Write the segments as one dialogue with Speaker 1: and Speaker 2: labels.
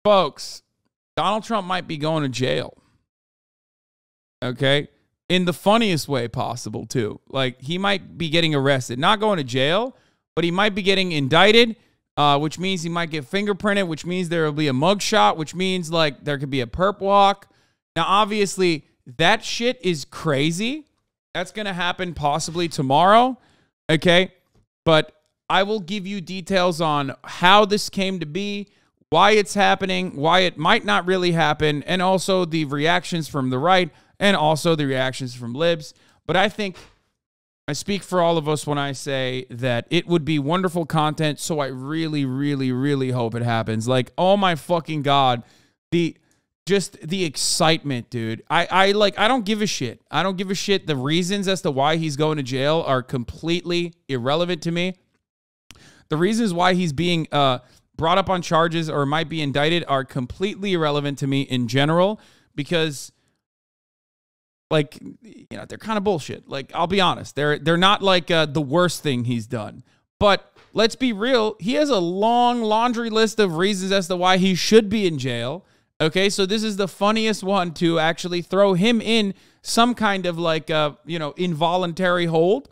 Speaker 1: folks, Donald Trump might be going to jail. Okay? In the funniest way possible, too. Like, he might be getting arrested. Not going to jail, but he might be getting indicted, which means he might get fingerprinted, which means there will be a mugshot, which means, like, there could be a perp walk. Now, obviously, that shit is crazy. That's going to happen possibly tomorrow, okay? But I will give you details on how this came to be, why it's happening, why it might not really happen, and also the reactions from the right and also the reactions from libs. But I think I speak for all of us when I say that it would be wonderful content, so I really, really, really hope it happens. Like, oh my fucking God, just the excitement, dude. I don't give a shit. I don't give a shit. The reasons as to why he's going to jail are completely irrelevant to me. The reasons why he's being brought up on charges or might be indicted are completely irrelevant to me in general, because, like, you know, they're kind of bullshit. Like, I'll be honest. They're not like the worst thing he's done. But let's be real. He has a long laundry list of reasons as to why he should be in jail. Okay, so this is the funniest one to actually throw him in some kind of, like, involuntary hold,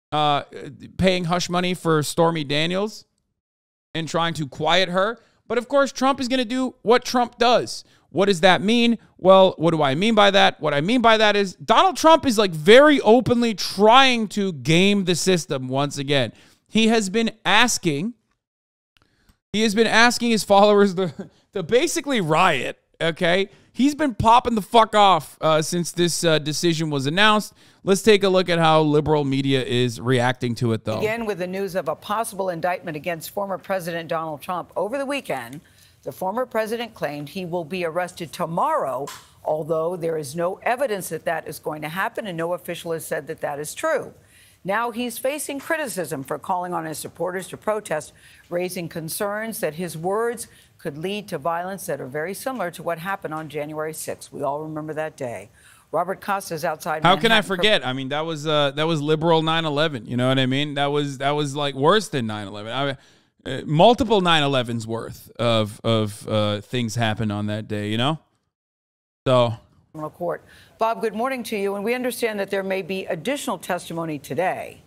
Speaker 1: paying hush money for Stormy Daniels and trying to quiet her. But, of course, Trump is going to do what Trump does. What does that mean? Well, what do I mean by that? What I mean by that is Donald Trump is, like, very openly trying to game the system once again. He has been asking his followers to basically riot, okay? He's been popping the fuck off since this decision was announced. Let's take a look at how liberal media is reacting to it, though.
Speaker 2: Again, with the news of a possible indictment against former President Donald Trump over the weekend, the former president claimed he will be arrested tomorrow, although there is no evidence that that is going to happen, and no official has said that that is true. Now he's facing criticism for calling on his supporters to protest, raising concerns that his words could lead to violence that are very similar to what happened on January 6th. We all remember that day. Robert Costa's outside.
Speaker 1: How can I forget? I mean, that was liberal 9/11. You know what I mean? That was like worse than 9/11. Multiple 9/11s worth of things happened on that day. You know, so.
Speaker 2: Court. Bob, good morning to you. And we understand that there may be additional testimony today.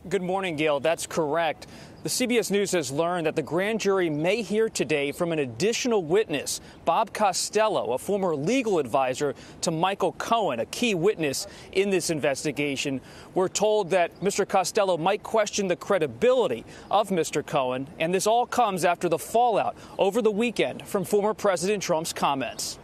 Speaker 3: Good morning, Gail. That's correct. The CBS News has learned that the grand jury may hear today from an additional witness, Bob Costello, a former legal advisor to Michael Cohen, a key witness in this investigation. We're told that Mr. Costello might question the credibility of Mr. Cohen, and this all comes after the fallout over the weekend from former President Trump's comments.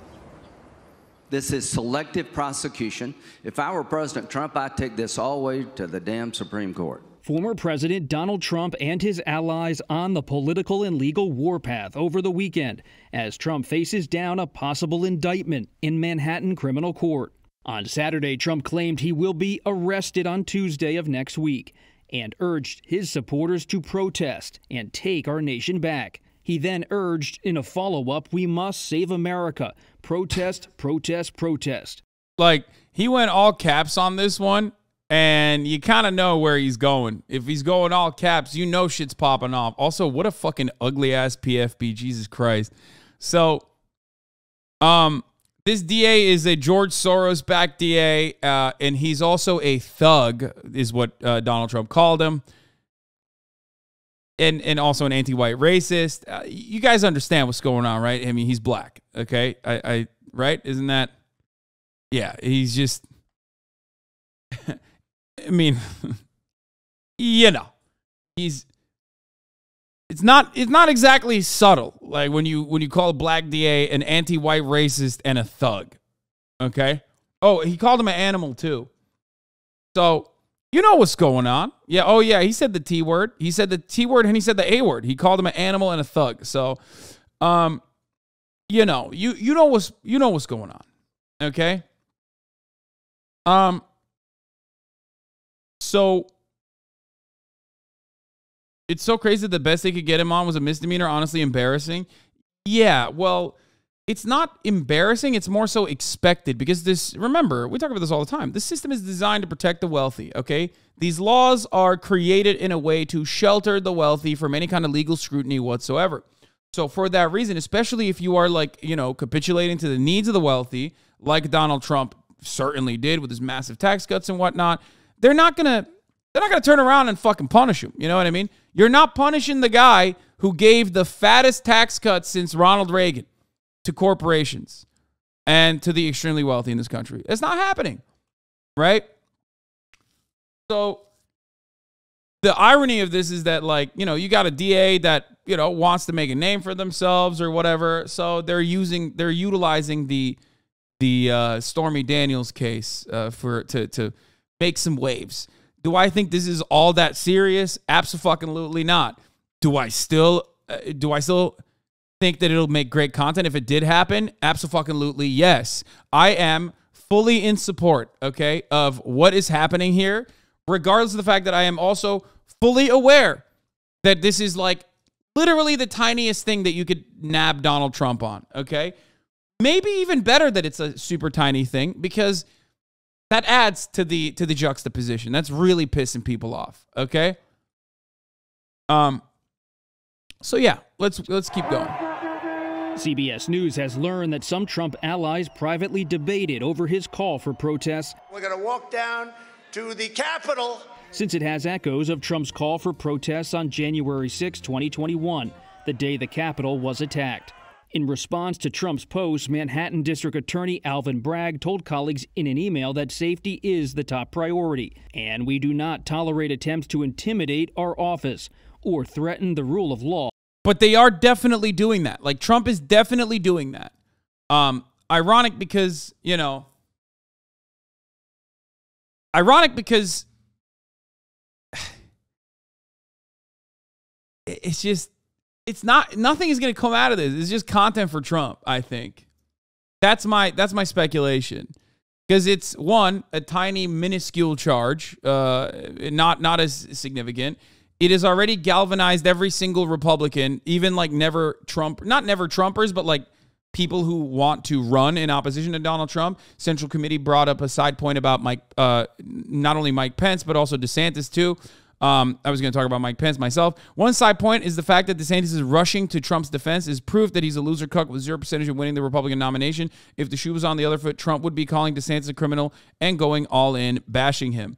Speaker 4: This is selective prosecution. If I were President Trump, I'd take this all the way to the damn Supreme Court.
Speaker 5: Former President Donald Trump and his allies on the political and legal warpath over the weekend as Trump faces down a possible indictment in Manhattan criminal court. On Saturday, Trump claimed he will be arrested on Tuesday of next week and urged his supporters to protest and take our nation back. He then urged in a follow-up, "We must save America. Protest, protest, protest."
Speaker 1: Like, he went all caps on this one, and you kind of know where he's going. If he's going all caps, you know shit's popping off. Also, what a fucking ugly-ass PFP, Jesus Christ. So, this DA is a George Soros-backed DA, and he's also a thug, is what Donald Trump called him. And also an anti-white racist. You guys understand what's going on, right? I mean, he's black, okay? Right? Isn't that? Yeah, he's just... I mean, you know, it's not exactly subtle. Like when you call a black DA an anti-white racist and a thug, okay? Oh, he called him an animal too. So you know what's going on. Yeah. Oh yeah. He said the T word. He said the T word and he said the A word. He called him an animal and a thug. So, you know what's going on. Okay. So it's so crazy that the best they could get him on was a misdemeanor. Honestly, embarrassing. Yeah, well, it's not embarrassing. It's more so expected because this, remember, we talk about this all the time. This system is designed to protect the wealthy, okay? These laws are created in a way to shelter the wealthy from any kind of legal scrutiny whatsoever. So for that reason, especially if you are like, you know, capitulating to the needs of the wealthy, like Donald Trump certainly did with his massive tax cuts and whatnot, they're not gonna turn around and fucking punish him. You know what I mean? You're not punishing the guy who gave the fattest tax cuts since Ronald Reagan to corporations and to the extremely wealthy in this country. It's not happening, right? So the irony of this is that, like, you know, you got a DA that, you know, wants to make a name for themselves or whatever. So they're utilizing the Stormy Daniels case to make some waves. Do I think this is all that serious? Abso-fucking-lutely not. Do I still think that it'll make great content if it did happen? Abso-fucking-lutely yes. I am fully in support, okay, of what is happening here, regardless of the fact that I am also fully aware that this is like literally the tiniest thing that you could nab Donald Trump on, okay? Maybe even better that it's a super tiny thing, because that adds to the juxtaposition. That's really pissing people off, okay? So yeah, let's keep going.
Speaker 5: CBS News has learned that some Trump allies privately debated over his call for protests.
Speaker 6: We're going to walk down to the Capitol.
Speaker 5: Since it has echoes of Trump's call for protests on January 6, 2021, the day the Capitol was attacked. In response to Trump's post, Manhattan District Attorney Alvin Bragg told colleagues in an email that safety is the top priority, and we do not tolerate attempts to intimidate our office or threaten the rule of law.
Speaker 1: But they are definitely doing that. Like, Trump is definitely doing that. Ironic because, you know, it's just, nothing is going to come out of this. It's just content for Trump, I think. That's my speculation. Because it's, one, a tiny, minuscule charge, not as significant. It has already galvanized every single Republican, even like not never Trumpers, but like people who want to run in opposition to Donald Trump. Central Committee brought up a side point about not only Mike Pence, but also DeSantis too. I was going to talk about Mike Pence myself. One side point is the fact that DeSantis is rushing to Trump's defense is proof that he's a loser cuck with 0% of winning the Republican nomination. If the shoe was on the other foot, Trump would be calling DeSantis a criminal and going all in, bashing him.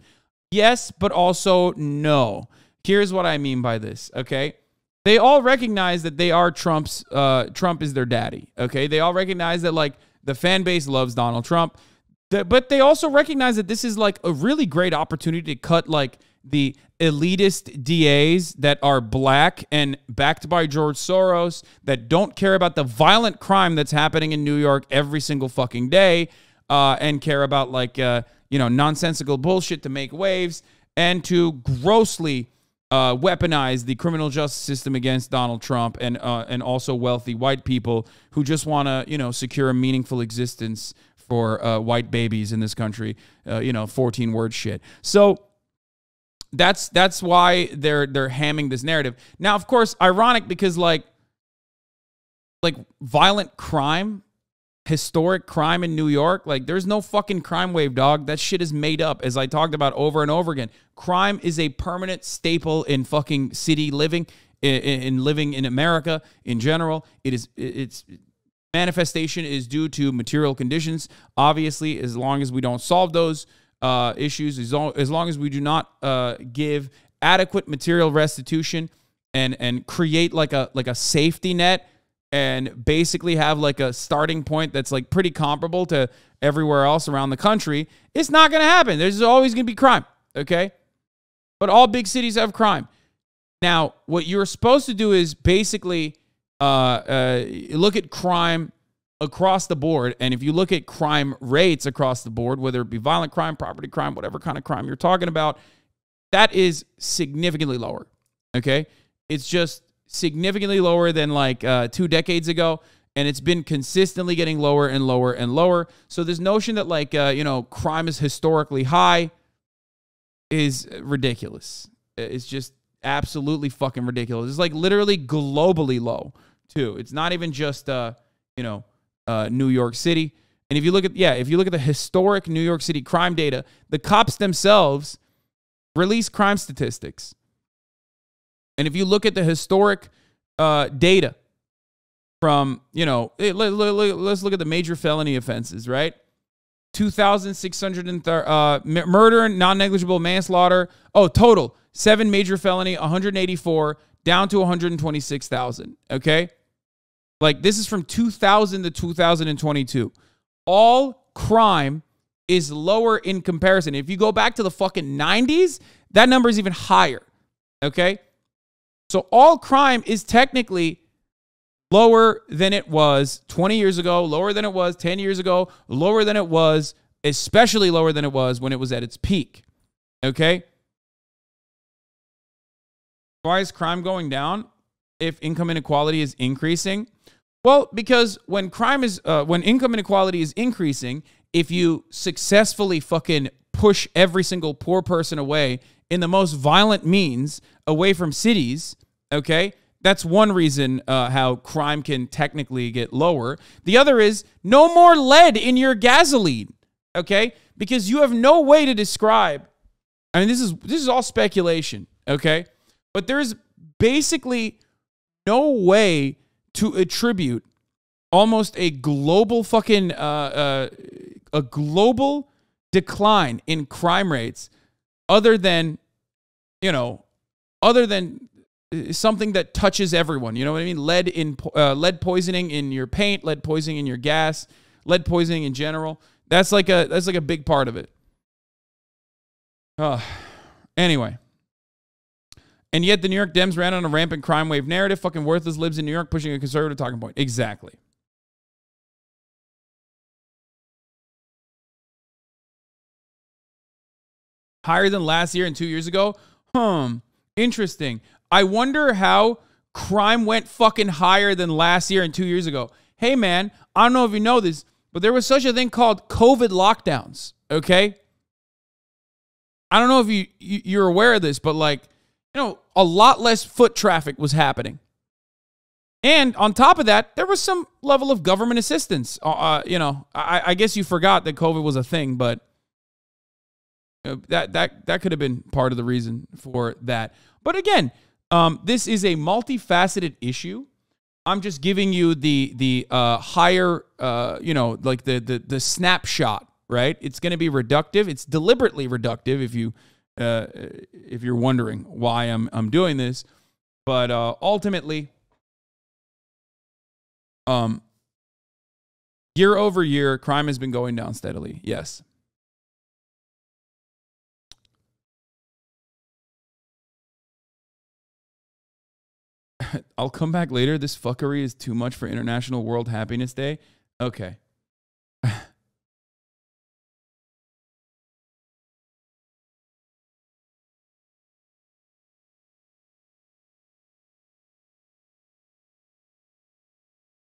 Speaker 1: Yes, but also no. Here's what I mean by this, okay? They all recognize that they are Trump is their daddy, okay? They all recognize that, like, the fan base loves Donald Trump. But they also recognize that this is, like, a really great opportunity to cut, like, the elitist DAs that are black and backed by George Soros, that don't care about the violent crime that's happening in New York every single fucking day, and care about, like, nonsensical bullshit to make waves, and to grossly weaponize the criminal justice system against Donald Trump and also wealthy white people who just want to, secure a meaningful existence for white babies in this country, 14-word shit. So that's why they're hamming this narrative. Now, of course, ironic because like violent crime, historic crime in New York, like, there's no fucking crime wave, dog. That shit is made up, as I talked about over and over again. Crime is a permanent staple in fucking city living, in living in America in general. Its manifestation is due to material conditions. Obviously, as long as we don't solve those issues, as long as we do not give adequate material restitution and create like a safety net, and basically have like a starting point that's like pretty comparable to everywhere else around the country, it's not going to happen. There's always going to be crime, okay? But all big cities have crime. Now, what you're supposed to do is basically look at crime across the board, and if you look at crime rates across the board, whether it be violent crime, property crime, whatever kind of crime you're talking about, that is significantly lower, okay? It's just significantly lower than like 2 decades ago, and it's been consistently getting lower and lower and lower. So this notion that like crime is historically high is ridiculous. It's just absolutely fucking ridiculous. It's like literally globally low too. It's not even just New York City. And if you look at the historic New York City crime data, the cops themselves release crime statistics. And if you look at the historic data from, you know, let's look at the major felony offenses, right? 2,630 murder, non-negligible manslaughter. Oh, total 7 major felony, 184 down to 126,000. Okay, like this is from 2000 to 2022. All crime is lower in comparison. If you go back to the fucking 90s, that number is even higher. Okay, so all crime is technically lower than it was 20 years ago, lower than it was 10 years ago, lower than it was, especially lower than it was when it was at its peak. Okay? Why is crime going down if income inequality is increasing? Well, because when income inequality is increasing, if you successfully fucking push every single poor person away in the most violent means away from cities, okay? That's one reason how crime can technically get lower. The other is no more lead in your gasoline, okay? Because you have no way to describe. I mean, this is all speculation, okay? But there's basically no way to attribute almost a global fucking a global decline in crime rates other than, you know, other than something that touches everyone. You know what I mean? Lead poisoning in your paint, lead poisoning in your gas, lead poisoning in general. That's like a big part of it. Anyway. And yet the New York Dems ran on a rampant crime wave narrative. Fucking worthless libs in New York pushing a conservative talking point. Exactly. Higher than last year and 2 years ago? Interesting. I wonder how crime went fucking higher than last year and 2 years ago. Hey, man, I don't know if you know this, but there was such a thing called COVID lockdowns, okay? I don't know if you're aware of this, but like, you know, a lot less foot traffic was happening. And on top of that, there was some level of government assistance. You know, I guess you forgot that COVID was a thing, but that could have been part of the reason for that. But again, this is a multifaceted issue. I'm just giving you the higher, you know, like the snapshot, right? It's going to be reductive. It's deliberately reductive if you're wondering why I'm doing this. But ultimately, year over year, crime has been going down steadily. Yes. I'll come back later. This fuckery is too much for International World Happiness Day. Okay.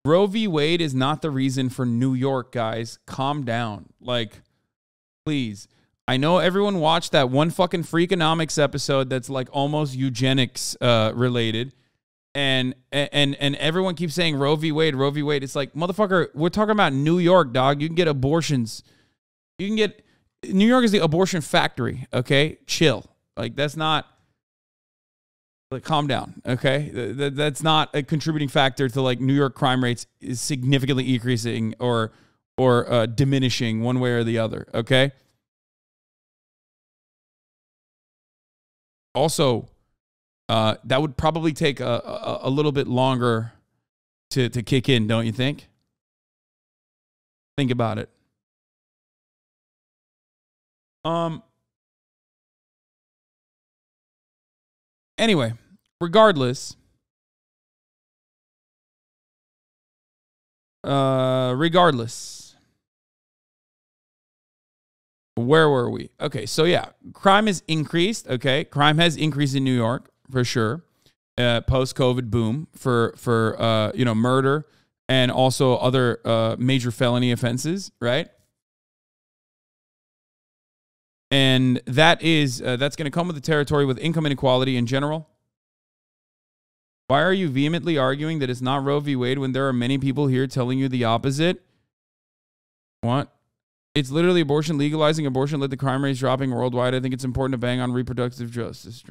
Speaker 1: Roe v. Wade is not the reason for New York, guys. Calm down. Like, please. I know everyone watched that one fucking Freakonomics episode that's like almost eugenics related. And everyone keeps saying Roe v. Wade, Roe v. Wade. It's like, motherfucker, we're talking about New York, dog. You can get abortions. New York is the abortion factory, okay? Chill. Like, that's not, like, calm down, okay? That's not a contributing factor to, like, New York crime rates is significantly increasing or diminishing one way or the other, okay? Also, that would probably take a little bit longer to kick in, don't you think? Think about it. Anyway, regardless, where were we? Okay, so yeah, crime has increased. Okay, crime has increased in New York for sure. Post-COVID boom for you know, murder and also other major felony offenses, right? And that is that's going to come with the territory with income inequality in general. Why are you vehemently arguing that it's not Roe v. Wade when there are many people here telling you the opposite? What? It's literally abortion. Legalizing abortion led to crime rates dropping worldwide. I think it's important to bang on reproductive justice.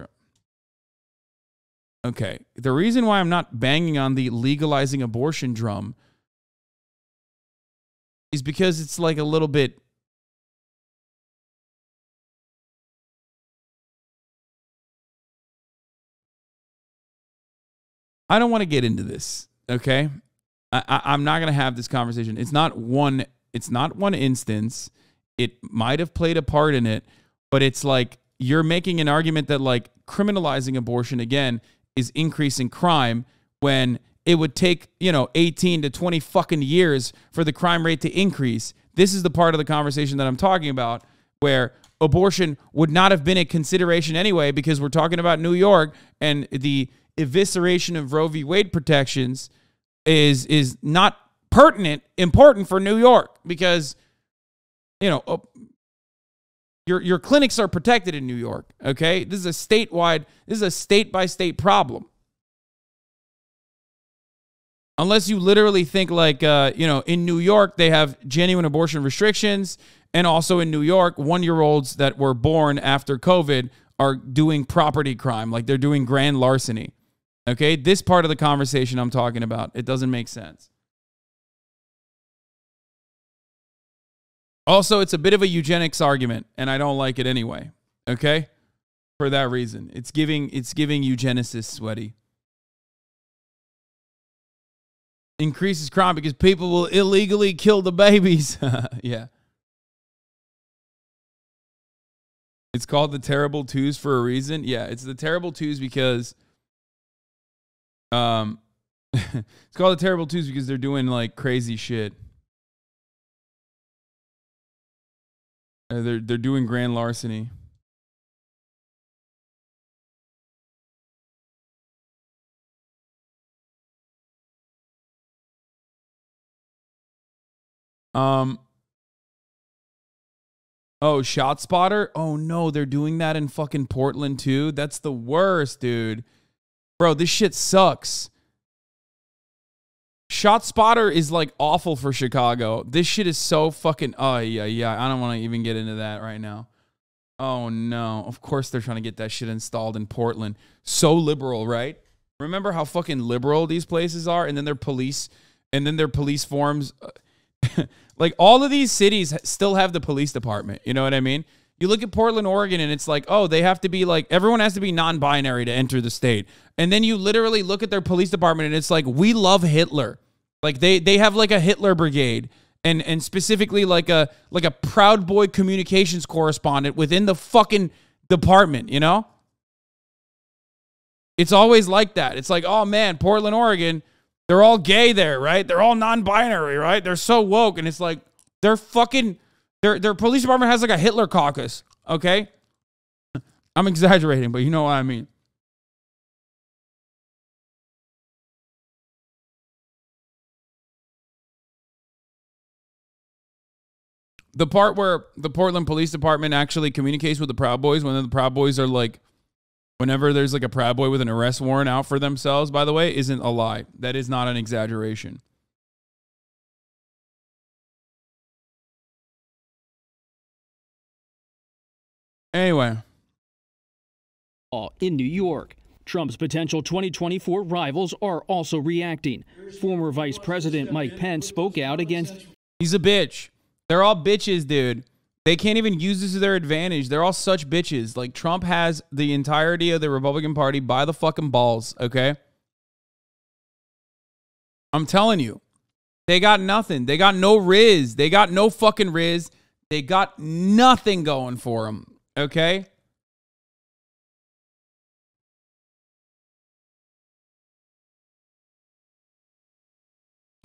Speaker 1: Okay. The reason why I'm not banging on the legalizing abortion drum is because it's like a little bit. I don't want to get into this. Okay. I'm not going to have this conversation. It's not one instance. It might have played a part in it, but it's like you're making an argument that like criminalizing abortion again is increasing crime when it would take, 18 to 20 fucking years for the crime rate to increase. This is the part of the conversation that I'm talking about where abortion would not have been a consideration anyway, because we're talking about New York, and the evisceration of Roe v. Wade protections is not important for New York, because your clinics are protected in New York. Okay, this is a state by state problem. Unless you literally think like in New York they have genuine abortion restrictions, and also in New York 1-year-olds that were born after COVID are doing property crime, like they're doing grand larceny. Okay, this part of the conversation I'm talking about, it doesn't make sense. Also, it's a bit of a eugenics argument, and I don't like it anyway. Okay, for that reason, it's giving eugenicists sweaty. Increases crime because people will illegally kill the babies. Yeah. It's called the terrible twos for a reason. Yeah, it's the terrible twos because it's called the terrible twos because they're doing like crazy shit. They're doing grand larceny. Oh, ShotSpotter? Oh no, they're doing that in fucking Portland too? That's the worst, dude. Bro, this shit sucks. ShotSpotter is like awful for Chicago. This shit is so fucking, oh yeah. I don't want to even get into that right now. Oh no, of course they're trying to get that shit installed in Portland. So liberal, right? Remember how fucking liberal these places are? And then their police forms. Like all of these cities still have the police department. You know what I mean? You look at Portland, Oregon, and it's like, oh, they have to be like, everyone has to be non-binary to enter the state. And then you literally look at their police department and it's like, we love Hitler. Like they have like a Hitler brigade and specifically like a Proud Boy communications correspondent within the fucking department, you know? It's always like that. It's like, oh man, Portland, Oregon, they're all gay there, right? They're all non-binary, right? They're so woke. And it's like, they're fucking, their police department has like a Hitler caucus, okay? I'm exaggerating, but you know what I mean. The part where the Portland Police Department actually communicates with the Proud Boys, when the Proud Boys are like, whenever there's like a Proud Boy with an arrest warrant out for themselves, by the way, isn't a lie. That is not an exaggeration. Anyway.
Speaker 5: In New York, Trump's potential 2024 rivals are also reacting. Former Vice President Mike Pence spoke out against...
Speaker 1: He's a bitch. They're all bitches, dude. They can't even use this to their advantage. They're all such bitches. Like, Trump has the entirety of the Republican Party by the fucking balls, okay? I'm telling you. They got nothing. They got no riz. They got no fucking riz. They got nothing going for them, okay?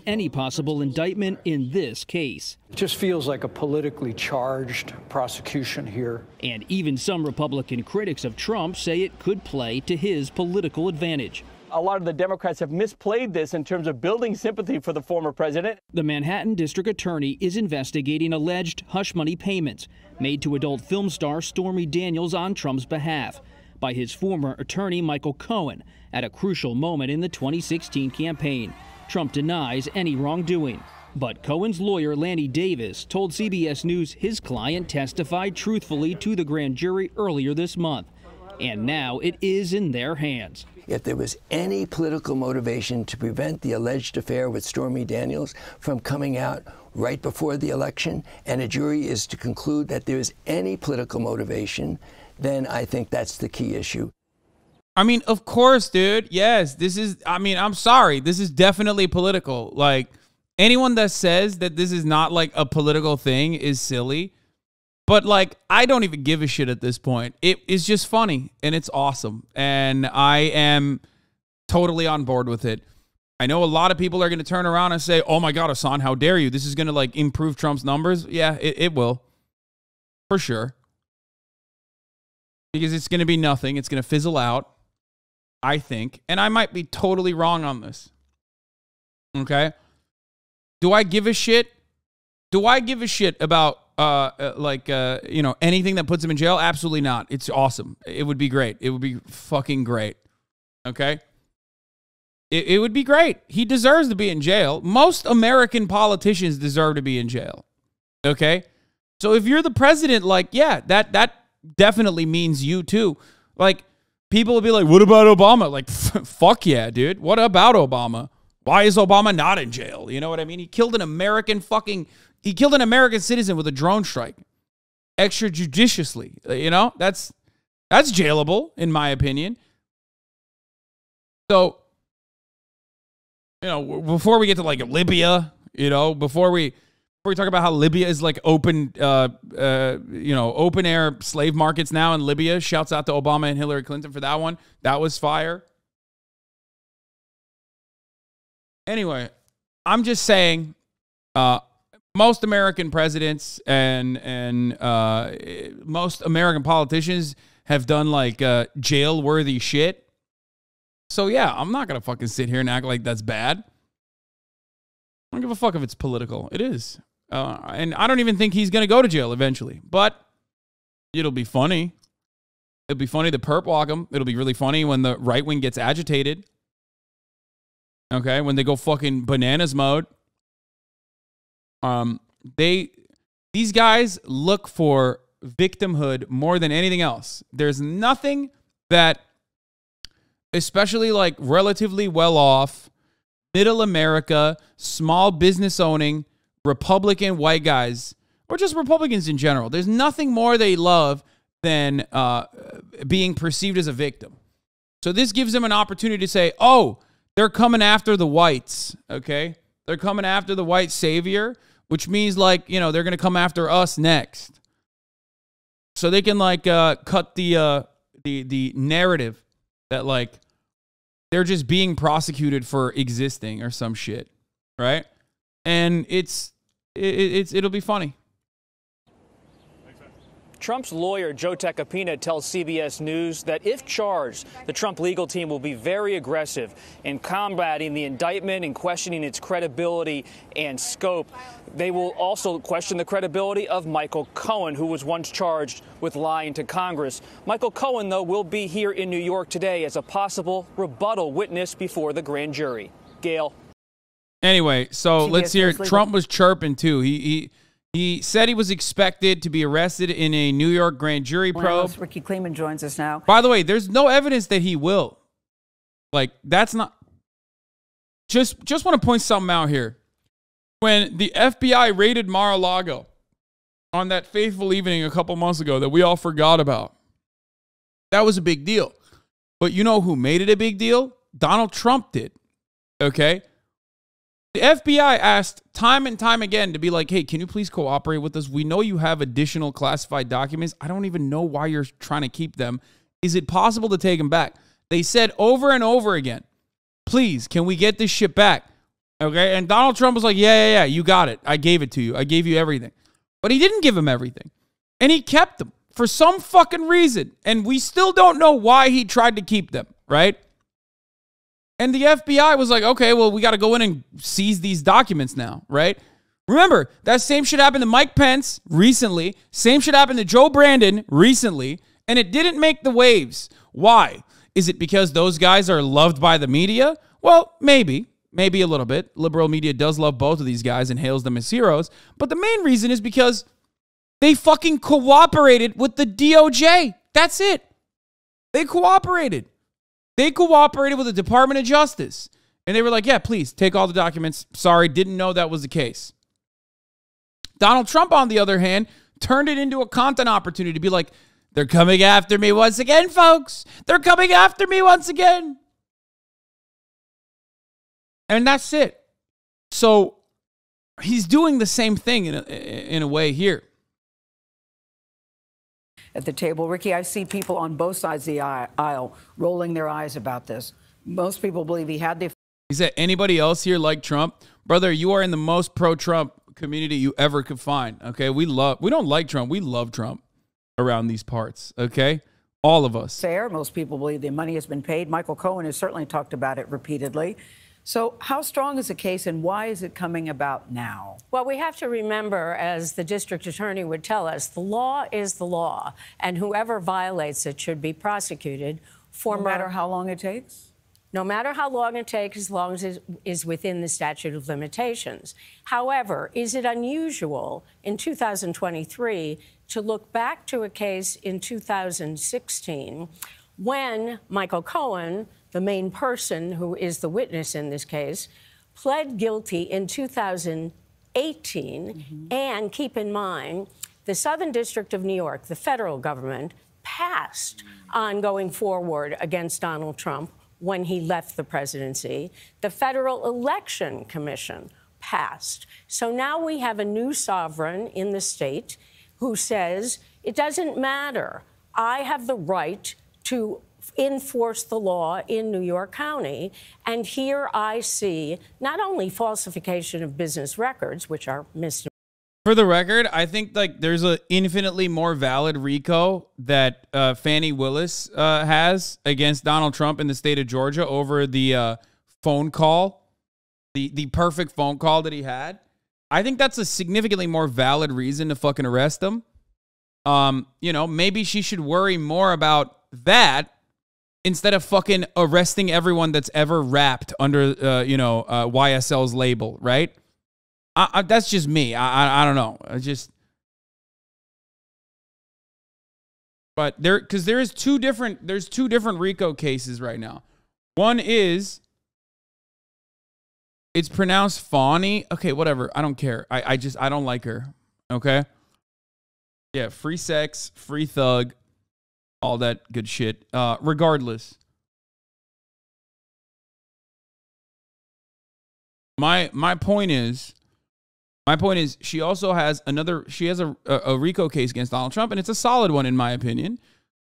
Speaker 5: Any possible indictment in this case.
Speaker 7: It just feels like a politically charged prosecution here.
Speaker 5: And even some Republican critics of Trump say it could play to his political advantage.
Speaker 8: A lot of the Democrats have misplayed this in terms of building sympathy for the former president.
Speaker 5: The Manhattan District Attorney is investigating alleged hush money payments made to adult film star Stormy Daniels on Trump's behalf by his former attorney Michael Cohen at a crucial moment in the 2016 campaign. Trump denies any wrongdoing. But Cohen's lawyer, Lanny Davis, told CBS News his client testified truthfully to the grand jury earlier this month. And now it is in their hands.
Speaker 9: if there was any political motivation to prevent the alleged affair with Stormy Daniels from coming out right before the election, and a jury is to conclude that there is any political motivation, then I think that's the key issue.
Speaker 1: I mean, of course, dude. Yes, this is, I mean, I'm sorry. This is definitely political. Like, anyone that says that this is not like a political thing is silly. But like, I don't even give a shit at this point. It is just funny and it's awesome. And I am totally on board with it. I know a lot of people are going to turn around and say, oh my God, Hasan, how dare you? This is going to like improve Trump's numbers. Yeah, it will. For sure. Because it's going to be nothing. It's going to fizzle out, I think. And I might be totally wrong on this. Okay? Do I give a shit? Do I give a shit about, you know, anything that puts him in jail? Absolutely not. It's awesome. It would be great. It would be fucking great. Okay? It would be great. He deserves to be in jail. Most American politicians deserve to be in jail. Okay? So if you're the president, like, yeah, that definitely means you too. Like, people will be like, what about Obama? Like, fuck yeah, dude. What about Obama? Why is Obama not in jail? You know what I mean? He killed an American citizen with a drone strike. Extrajudiciously. You know? That's jailable, in my opinion. So, you know, before we get to like Libya, you know, before we talk about how Libya is like open air slave markets now in Libya. Shouts out to Obama and Hillary Clinton for that one. That was fire. Anyway, I'm just saying, most American presidents and most American politicians have done like jail-worthy shit. So yeah, I'm not gonna fucking sit here and act like that's bad. I don't give a fuck if it's political. It is. And I don't even think he's going to go to jail eventually. But it'll be funny. It'll be funny to perp walk him. It'll be really funny when the right wing gets agitated. Okay? When they go fucking bananas mode. These guys look for victimhood more than anything else. There's nothing that, especially like relatively well off, middle America, small business owning, Republican white guys, or just Republicans in general. There's nothing more they love than being perceived as a victim. So this gives them an opportunity to say, oh, they're coming after the whites, okay? They're coming after the white savior, which means like, you know, they're going to come after us next. So they can like cut the narrative that like they're just being prosecuted for existing or some shit, right? And it'll be funny.
Speaker 3: Trump's lawyer, Joe Tacopina, tells CBS News that if charged, the Trump legal team will be very aggressive in combating the indictment and questioning its credibility and scope. They will also question the credibility of Michael Cohen, who was once charged with lying to Congress. Michael Cohen, though, will be here in New York today as a possible rebuttal witness before the grand jury. Gail.
Speaker 1: Anyway, so let's hear. Trump was chirping, too. He said he was expected to be arrested in a New York grand jury probe.
Speaker 2: Ricky Kleeman joins us now.
Speaker 1: By the way, there's no evidence that he will. Like, that's not... Just want to point something out here. When the FBI raided Mar-a-Lago on that fateful evening a couple months ago that we all forgot about, that was a big deal. But you know who made it a big deal? Donald Trump did. Okay? The FBI asked time and time again to be like, hey, can you please cooperate with us? We know you have additional classified documents. I don't even know why you're trying to keep them. Is it possible to take them back? They said over and over again, please, can we get this shit back? Okay, and Donald Trump was like, yeah, you got it. I gave it to you. I gave you everything. But he didn't give him everything. And he kept them for some fucking reason. And we still don't know why he tried to keep them, right? And the FBI was like, okay, well, we got to go in and seize these documents now, right? Remember, that same shit happened to Mike Pence recently. Same shit happened to Joe Brandon recently. And it didn't make the waves. Why? Is it because those guys are loved by the media? Well, maybe. Maybe a little bit. Liberal media does love both of these guys and hails them as heroes. But the main reason is because they fucking cooperated with the DOJ. That's it. They cooperated. They cooperated with the Department of Justice. And they were like, yeah, please take all the documents. Sorry, didn't know that was the case. Donald Trump, on the other hand, turned it into a content opportunity to be like, they're coming after me once again, folks. They're coming after me once again. And that's it. So he's doing the same thing in a way here.
Speaker 2: At the table, Ricky, I see people on both sides of the aisle rolling their eyes about this. Most people believe he had the...
Speaker 1: He said, anybody else here like Trump? Brother, you are in the most pro-Trump community you ever could find, okay? We don't like Trump. We love Trump around these parts, okay? All of us.
Speaker 2: Fair. Most people believe the money has been paid. Michael Cohen has certainly talked about it repeatedly. So how strong is the case, and why is it coming about now?
Speaker 10: Well, we have to remember, as the district attorney would tell us, the law is the law, and whoever violates it should be prosecuted for
Speaker 2: no matter how long it takes?
Speaker 10: No matter how long it takes, as long as it is within the statute of limitations. However, is it unusual in 2023 to look back to a case in 2016 when Michael Cohen, the main person who is the witness in this case, pled guilty in 2018? And keep in mind, the Southern District of New York, the federal government, passed on going forward against Donald Trump when he left the presidency. The Federal Election Commission passed. So now we have a new sovereign in the state who says, it doesn't matter. I have the right to enforce the law in New York County. And here I see not only falsification of business records, which are misdemeanors.
Speaker 1: For the record, I think like there's an infinitely more valid RICO that Fannie Willis has against Donald Trump in the state of Georgia over the phone call, the perfect phone call that he had. I think that's a significantly more valid reason to fucking arrest him. You know, maybe she should worry more about that instead of fucking arresting everyone that's ever rapped under, YSL's label, right? That's just me. I don't know. But there's two different RICO cases right now. One is, it's pronounced Fawny. Okay, whatever. I don't care. I don't like her. Okay. Yeah, free sex, free thug, all that good shit. Regardless. My point is, she also has a RICO case against Donald Trump, and it's a solid one in my opinion.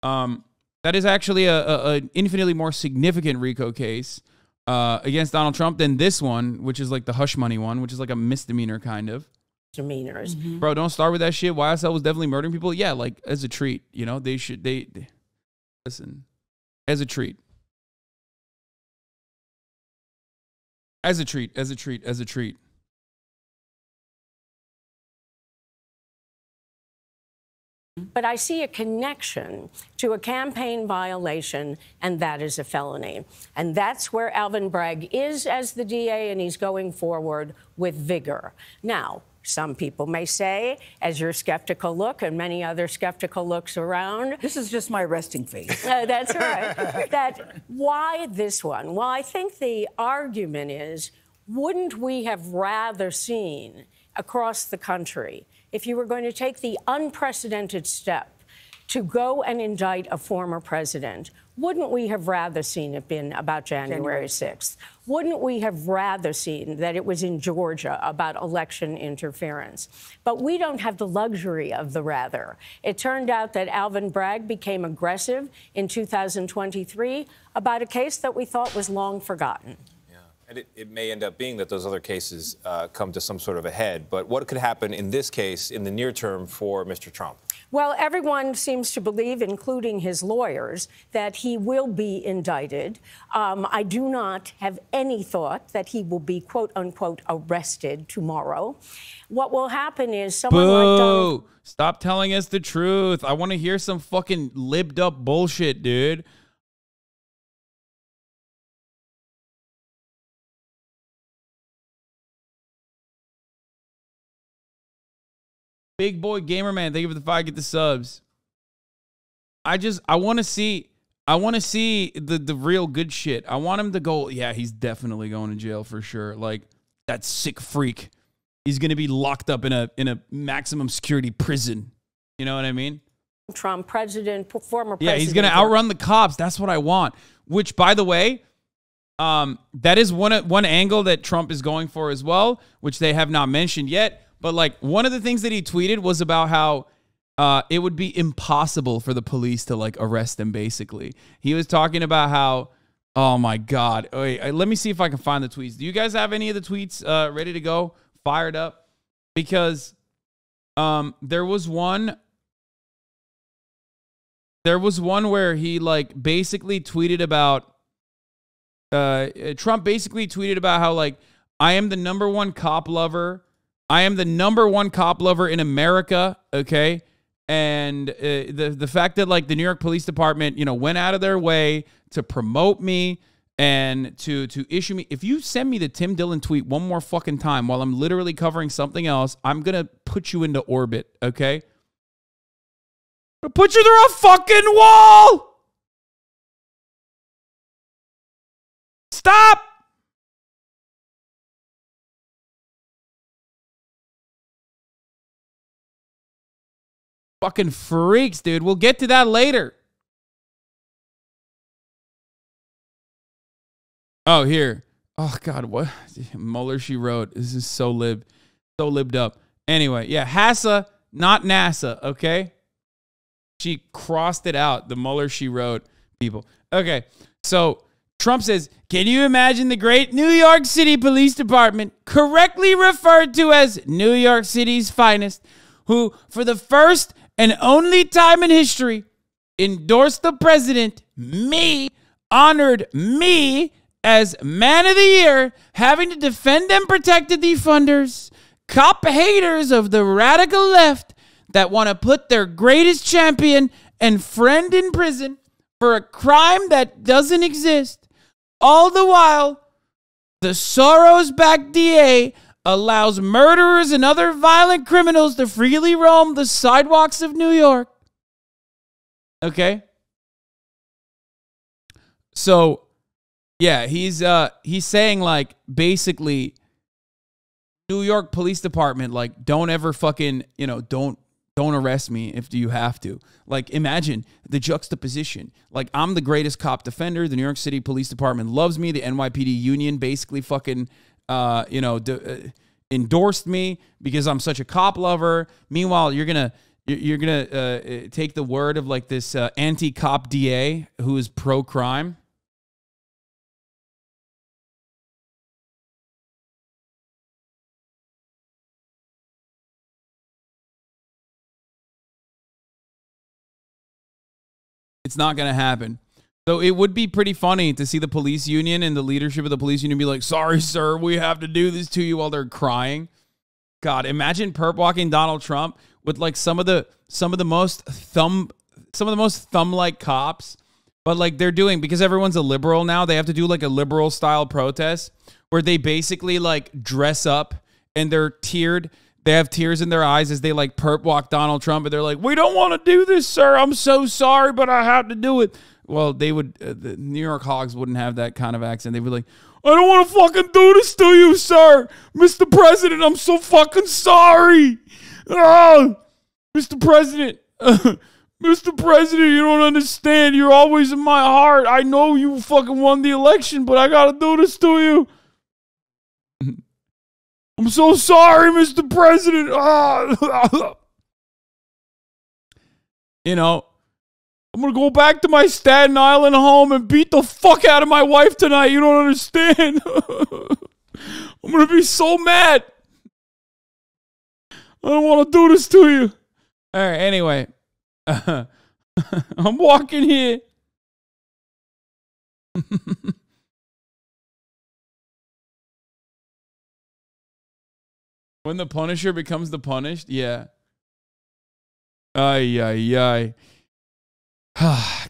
Speaker 1: That is actually an infinitely more significant RICO case against Donald Trump than this one, which is like the hush money one, which is like a misdemeanor kind of.
Speaker 10: Misdemeanors.
Speaker 1: Bro, don't start with that shit. YSL was definitely murdering people. Yeah, like as a treat, you know, they listen, as a treat. As a treat.
Speaker 10: But I see a connection to a campaign violation, and that is a felony. And that's where Alvin Bragg is as the DA, and he's going forward with vigor. Now, some people may say, as your skeptical look and many other skeptical looks around...
Speaker 2: This is just my resting face.
Speaker 10: That's right. That why this one? Well, I think the argument is, wouldn't we have rather seen across the country, if you were going to take the unprecedented step to go and indict a former president, wouldn't we have rather seen it been about January 6th? Wouldn't we have rather seen that it was in Georgia about election interference? But we don't have the luxury of the rather. It turned out that Alvin Bragg became aggressive in 2023 about a case that we thought was long forgotten.
Speaker 11: And it may end up being that those other cases come to some sort of a head. But what could happen in this case in the near term for Mr. Trump?
Speaker 10: Well, everyone seems to believe, including his lawyers, that he will be indicted. I do not have any thought that he will be, quote unquote, arrested tomorrow. What will happen is someone like Donald...
Speaker 1: Stop telling us the truth. I want to hear some fucking libbed up bullshit, dude. Big boy gamer man, thank you for the 5, get the subs. I want to see I want to see the real good shit. I want him to go, yeah, he's definitely going to jail for sure. Like, that sick freak. He's going to be locked up in a maximum security prison. You know what I mean?
Speaker 10: Trump, president, former
Speaker 1: yeah,
Speaker 10: president.
Speaker 1: he's going to outrun the cops. That's what I want. Which, by the way, that is one angle that Trump is going for as well, which they have not mentioned yet. But like one of the things that he tweeted was about how it would be impossible for the police to like arrest him. Basically, he was talking about how, oh my God, wait, let me see if I can find the tweets. Do you guys have any of the tweets ready to go, fired up? Because there was one where he like basically tweeted about. Trump basically tweeted about how like I am the #1 cop lover. I am the #1 cop lover in America. Okay. And the fact that like the New York Police Department, you know, went out of their way to promote me and to issue me. If you send me the Tim Dillon tweet one more fucking time while I'm literally covering something else, I'm going to put you into orbit. Okay. I'm gonna put you through a fucking wall. Stop! Fucking freaks, dude. We'll get to that later. Oh, here. Oh, God, what? Mueller, she wrote. This is so libbed up. Anyway, yeah, Hassa, not NASA, okay? She crossed it out, the Mueller, she wrote, people. Okay, so Trump says, can you imagine the great New York City Police Department, correctly referred to as New York City's finest, who, for the first and only time in history, endorsed the president, me, honored me as Man of the Year, having to defend and protect the defunders, cop haters of the radical left that want to put their greatest champion and friend in prison for a crime that doesn't exist. All the while, the Soros-backed DA allows murderers and other violent criminals to freely roam the sidewalks of New York. Okay? So, yeah, he's saying, like, basically, New York Police Department, like, don't ever fucking, you know, don't arrest me if you have to. Like, imagine the juxtaposition. Like, I'm the greatest cop defender. The New York City Police Department loves me. The NYPD union basically fucking, endorsed me because I'm such a cop lover. Meanwhile, you're gonna take the word of like this anti-cop DA who is pro-crime. It's not going to happen. So it would be pretty funny to see the police union and the leadership of the police union be like, sorry, sir, we have to do this to you, while they're crying. God, imagine perp walking Donald Trump with like some of the most thumb-like cops, but like they're doing, because everyone's a liberal now, they have to do like a liberal style protest where they basically like dress up and they're tiered. They have tears in their eyes as they like perp walk Donald Trump, and they're like, we don't want to do this, sir. I'm so sorry, but I have to do it. Well, they would, the New York Hogs wouldn't have that kind of accent. They'd be like, I don't want to fucking do this to you, sir. Mr. President, I'm so fucking sorry. Oh, Mr. President, Mr. President, you don't understand. You're always in my heart. I know you fucking won the election, but I got to do this to you. I'm so sorry, Mr. President. You know, I'm going to go back to my Staten Island home and beat the fuck out of my wife tonight. You don't understand. I'm going to be so mad. I don't want to do this to you. All right, anyway. I'm walking here. When the Punisher becomes the punished, yeah. Ay, ay, ay.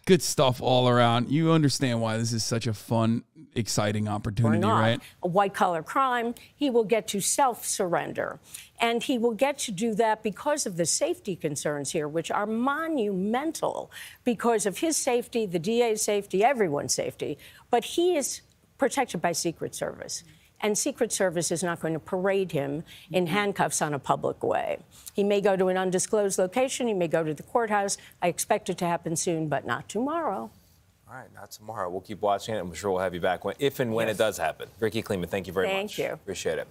Speaker 1: Good stuff all around. You understand why this is such a fun, exciting opportunity, right?
Speaker 10: A white-collar crime, he will get to self-surrender. And he will get to do that because of the safety concerns here, which are monumental because of his safety, the DA's safety, everyone's safety. But he is protected by Secret Service. And Secret Service is not going to parade him in handcuffs on a public way. He may go to an undisclosed location. He may go to the courthouse. I expect it to happen soon, but not tomorrow.
Speaker 11: All right, not tomorrow. We'll keep watching it. I'm sure we'll have you back if and when it does happen. Ricky Kleeman, thank you very much.
Speaker 10: Thank you.
Speaker 11: Appreciate it.